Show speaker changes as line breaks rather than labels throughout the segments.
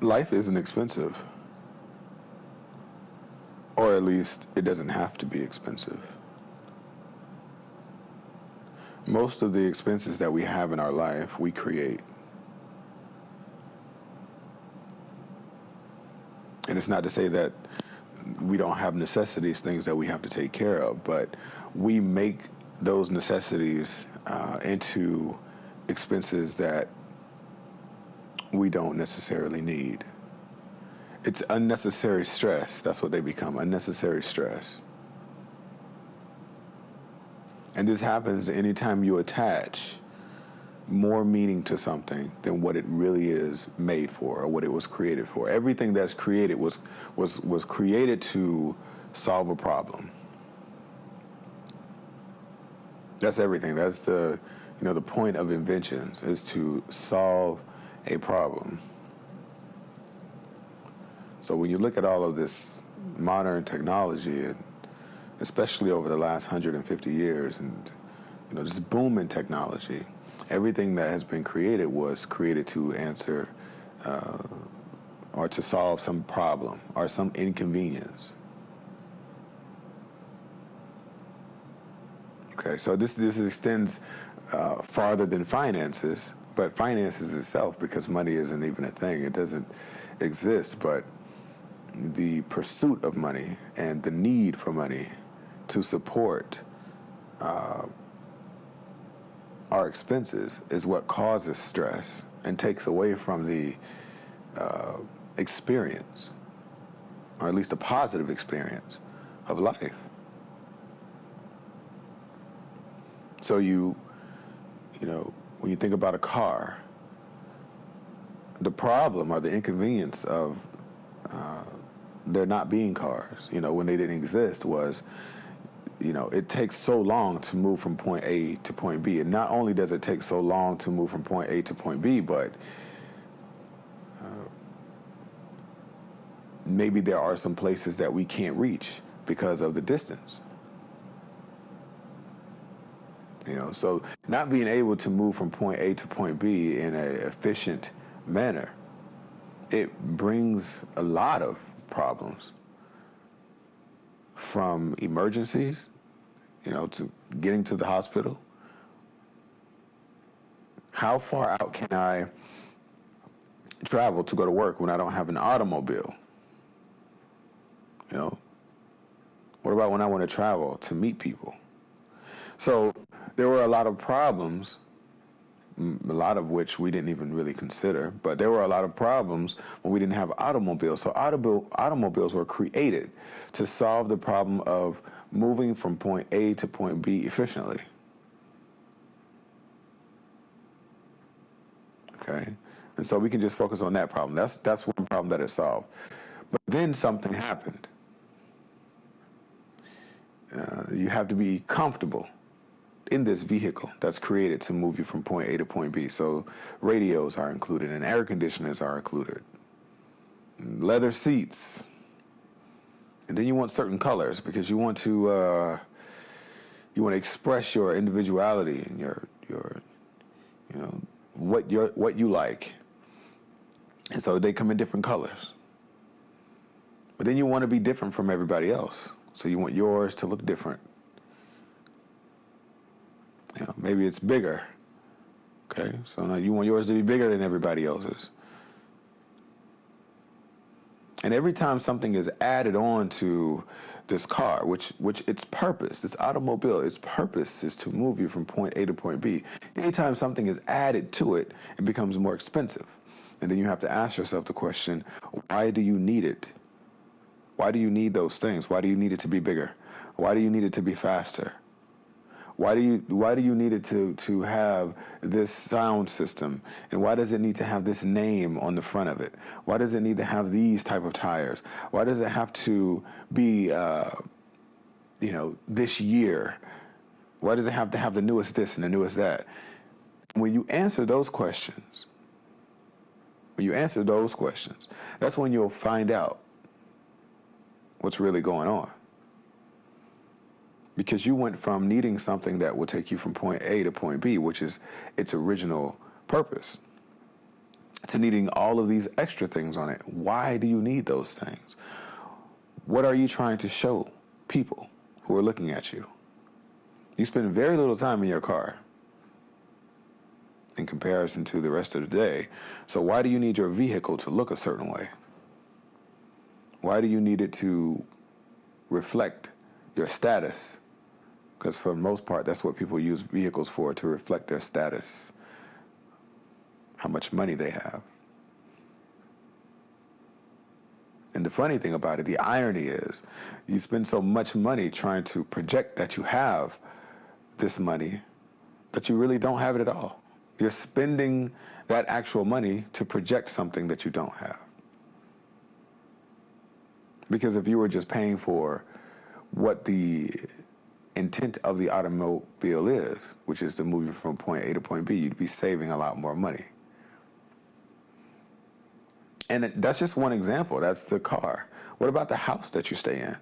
Life isn't expensive, or at least it doesn't have to be expensive. Most of the expenses that we have in our life, we create. And it's not to say that we don't have necessities, things that we have to take care of, but we make those necessities into expenses that we don't necessarily need. It's unnecessary stress. That's what they become, unnecessary stress. And this happens anytime you attach more meaning to something than what it really is made for or what it was created for. Everything that's created was created to solve a problem. That's everything. That's the point of inventions is to solve a problem. So when you look at all of this modern technology, especially over the last 150 years, and this boom in technology, everything that has been created was created to answer or to solve some problem or some inconvenience. Okay, so this extends farther than finances, but finances itself, because money isn't even a thing, it doesn't exist, but the pursuit of money and the need for money to support our expenses is what causes stress and takes away from the experience, or at least a positive experience of life. So when you think about a car, the problem or the inconvenience of there not being cars, when they didn't exist, was it takes so long to move from point A to point B. And not only does it take so long to move from point A to point B, but maybe there are some places that we can't reach because of the distance. So not being able to move from point A to point B in an efficient manner, it brings a lot of problems, from emergencies, to getting to the hospital. How far out can I travel to go to work when I don't have an automobile? What about when I want to travel to meet people? So there were a lot of problems, a lot of which we didn't even really consider, but there were a lot of problems when we didn't have automobiles. So automobiles were created to solve the problem of moving from point A to point B efficiently. Okay? And so we can just focus on that problem. That's one problem that it solved. But then something happened. You have to be comfortable in this vehicle that's created to move you from point A to point B. So radios are included and air conditioners are included. Leather seats. And then you want certain colors because you want to express your individuality and your what you like. And so they come in different colors. But then you want to be different from everybody else. So you want yours to look different. Maybe it's bigger. Okay, so now you want yours to be bigger than everybody else's. And every time something is added on to this car, which its purpose, this automobile, its purpose is to move you from point A to point B. Anytime something is added to it, it becomes more expensive. And then you have to ask yourself the question, why do you need it? Why do you need those things? Why do you need it to be bigger? Why do you need it to be faster? Why do you need it to have this sound system? And why does it need to have this name on the front of it? Why does it need to have these type of tires? Why does it have to be, this year? Why does it have to have the newest this and the newest that? When you answer those questions, that's when you'll find out what's really going on. Because you went from needing something that will take you from point A to point B, which is its original purpose. to needing all of these extra things on it. Why do you need those things? What are you trying to show people who are looking at you? You spend very little time in your car in comparison to the rest of the day. So why do you need your vehicle to look a certain way? Why do you need it to reflect your status? Because for the most part, that's what people use vehicles for, to reflect their status, how much money they have. And the funny thing about it, the irony is, you spend so much money trying to project that you have this money that you really don't have it at all. You're spending that actual money to project something that you don't have. Because if you were just paying for what the intent of the automobile is, which is to move you from point A to point B, you'd be saving a lot more money. And that's just one example. That's the car. What about the house that you stay in?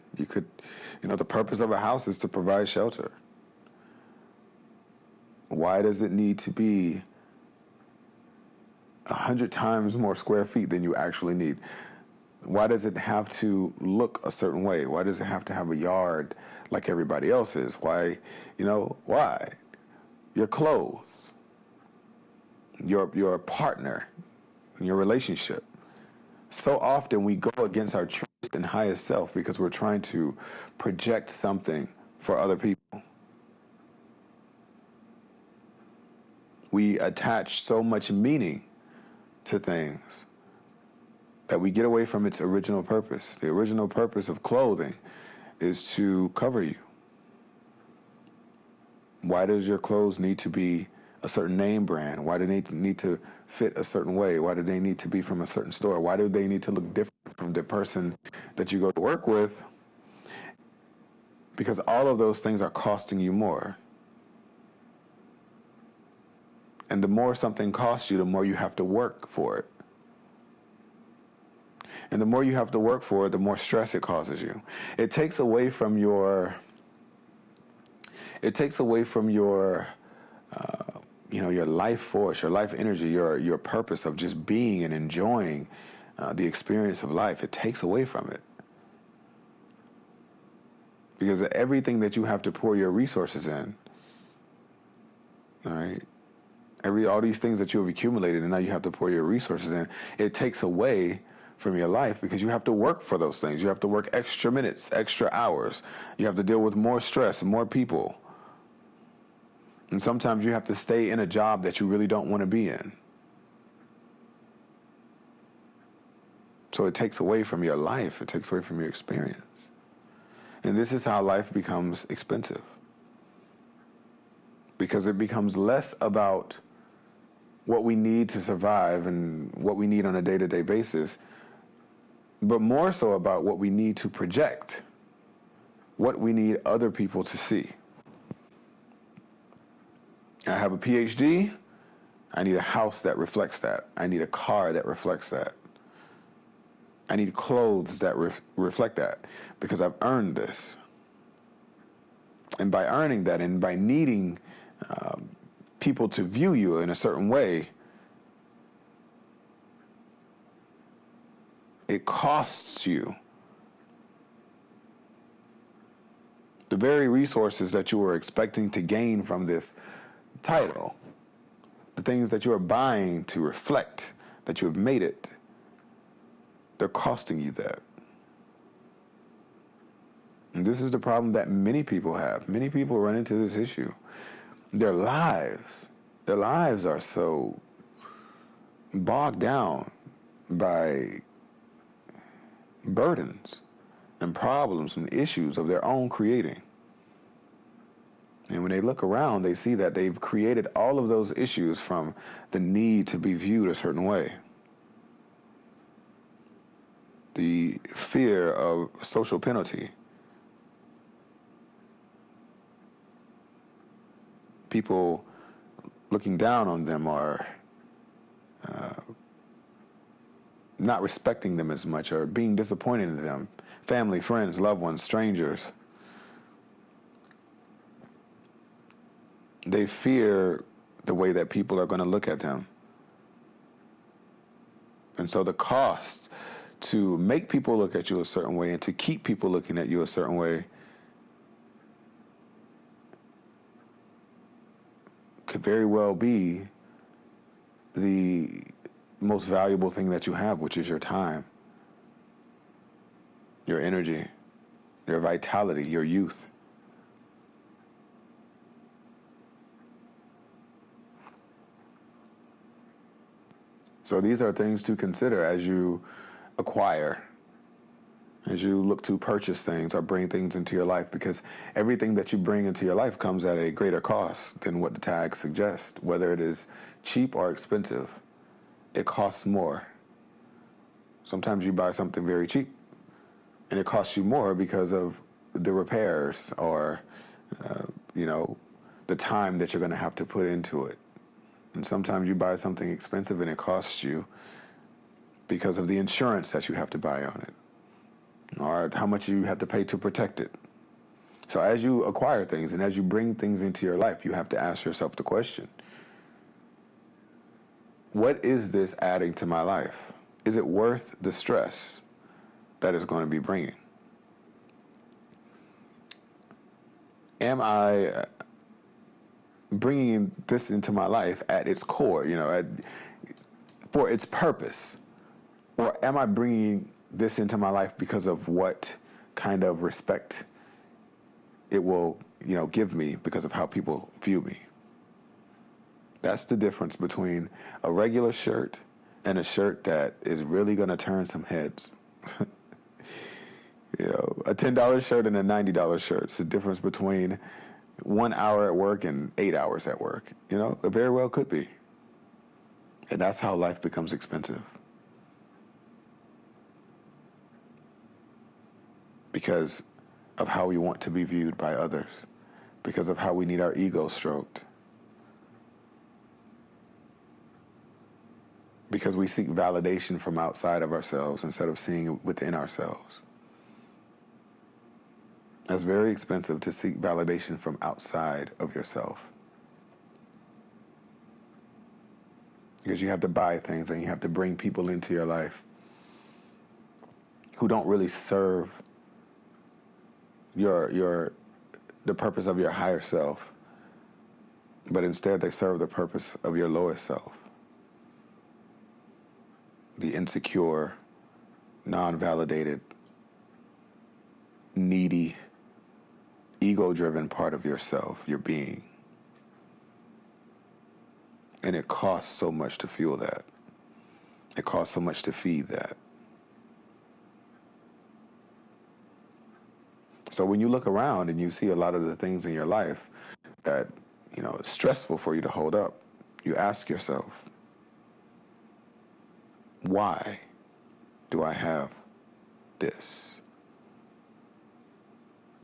The purpose of a house is to provide shelter. Why does it need to be 100 times more square feet than you actually need? Why does it have to look a certain way? Why does it have to have a yard like everybody else's? Why? Why? Your clothes, your partner, your relationship. So often we go against our truest and highest self because we're trying to project something for other people. We attach so much meaning to things that we get away from its original purpose. The original purpose of clothing is to cover you. Why does your clothes need to be a certain name brand? Why do they need to fit a certain way? Why do they need to be from a certain store? Why do they need to look different from the person that you go to work with? Because all of those things are costing you more. And the more something costs you, the more you have to work for it. And the more you have to work for it, the more stress it causes you. It takes away from your your life force, your life energy, your purpose of just being and enjoying the experience of life. It takes away from it. Because everything that you have to pour your resources in, all right, all these things that you have accumulated and now you have to pour your resources in, it takes away from your life because you have to work for those things. You have to work extra minutes, extra hours. You have to deal with more stress and more people. And sometimes you have to stay in a job that you really don't want to be in. So it takes away from your life. It takes away from your experience. And this is how life becomes expensive. Because it becomes less about what we need to survive and what we need on a day-to-day basis, but more so about what we need to project, what we need other people to see. I have a PhD, I need a house that reflects that. I need a car that reflects that. I need clothes that reflect that because I've earned this. And by earning that and by needing people to view you in a certain way, it costs you. The very resources that you were expecting to gain from this title, the things that you are buying to reflect that you have made it, they're costing you that. And this is the problem that many people have. Many people run into this issue. Their lives are so bogged down by burdens and problems and issues of their own creating. And when they look around, they see that they've created all of those issues from the need to be viewed a certain way, the fear of social penalty, people looking down on them or not respecting them as much or being disappointed in them, family, friends, loved ones, strangers. They fear the way that people are going to look at them. And so the cost to make people look at you a certain way and to keep people looking at you a certain way could very well be the most valuable thing that you have, which is your time, your energy, your vitality, your youth. So these are things to consider as you acquire, as you look to purchase things or bring things into your life, because everything that you bring into your life comes at a greater cost than what the tag suggests, whether it is cheap or expensive. It costs more. Sometimes you buy something very cheap and it costs you more because of the repairs or, uh, you know, the time that you're going to have to put into it. And sometimes you buy something expensive and it costs you because of the insurance that you have to buy on it or how much you have to pay to protect it. So as you acquire things and as you bring things into your life, you have to ask yourself the question, what is this adding to my life? Is it worth the stress that it's going to be bringing? Am I bringing this into my life at its core, for its purpose? Or am I bringing this into my life because of what kind of respect it will, give me because of how people view me? That's the difference between a regular shirt and a shirt that is really going to turn some heads. A $10 shirt and a $90 shirt. It's the difference between 1 hour at work and 8 hours at work. It very well could be. And that's how life becomes expensive. Because of how we want to be viewed by others. Because of how we need our ego stroked. Because we seek validation from outside of ourselves instead of seeing it within ourselves. It's very expensive to seek validation from outside of yourself. Because you have to buy things and you have to bring people into your life who don't really serve the purpose of your higher self, but instead they serve the purpose of your lowest self. The insecure, non-validated, needy, ego-driven part of yourself, your being. And it costs so much to fuel that. It costs so much to feed that. So when you look around and you see a lot of the things in your life that, is stressful for you to hold up, you ask yourself, why do I have this?